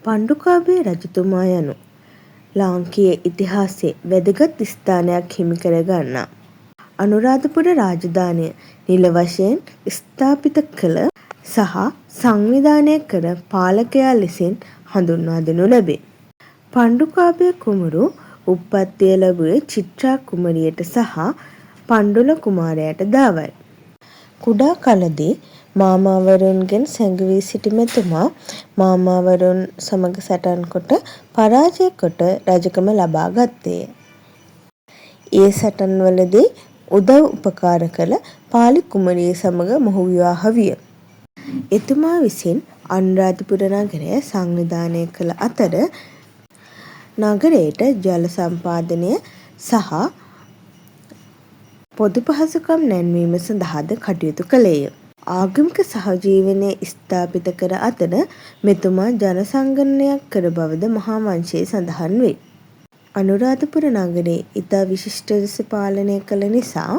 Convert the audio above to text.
පණ්ඩුකාභය රජතුමා යනු ලාංකීය ඉතිහාසයේ වැදගත් ස්ථානයක් හිමි කර ගන්නා අනුරාධපුර රාජධානිය නිල වශයෙන් ස්ථාපිත කළ සහ සංවිධානය කර පාලකයා ලෙසින් හඳුන්වා දෙනු ලැබේ. පණ්ඩුකාභය කුමරු උප්පත්තිය ලැබුවේ චිත්‍රා කුමරියට සහ පණ්ඩුල කුමාරයාට දාවයි. කුඩා කලදී මාමාවරුන්ගෙන් සැඟවී සිටි මෙතුමා මාමාවරුන් සමග සටන් කොට පරාජය කොට රජකම ලබා ගත්තේය. ඒ සටන්වලදී උදව් උපකාර කළ පාලි කුමරිය සමග මොහු විවාහ විය. එතුමා විසින් අනුරාධපුර නගරය සංවිධානය කළ අතර නගරයට ජල සම්පාදනය සහ පොදු පහසුකම් නැන්වීම සඳහාද කටයුතු කළේය. ආගමික සහජීවනය ස්ථාපිත කර අතර මෙතුමා ජන සංගණනයක් කර බවද මහාවංශයේ සඳහන් වේ. අනුරාධපුර නගරය ඉතා විශිෂ්ට ලෙස පාලනය කළ නිසා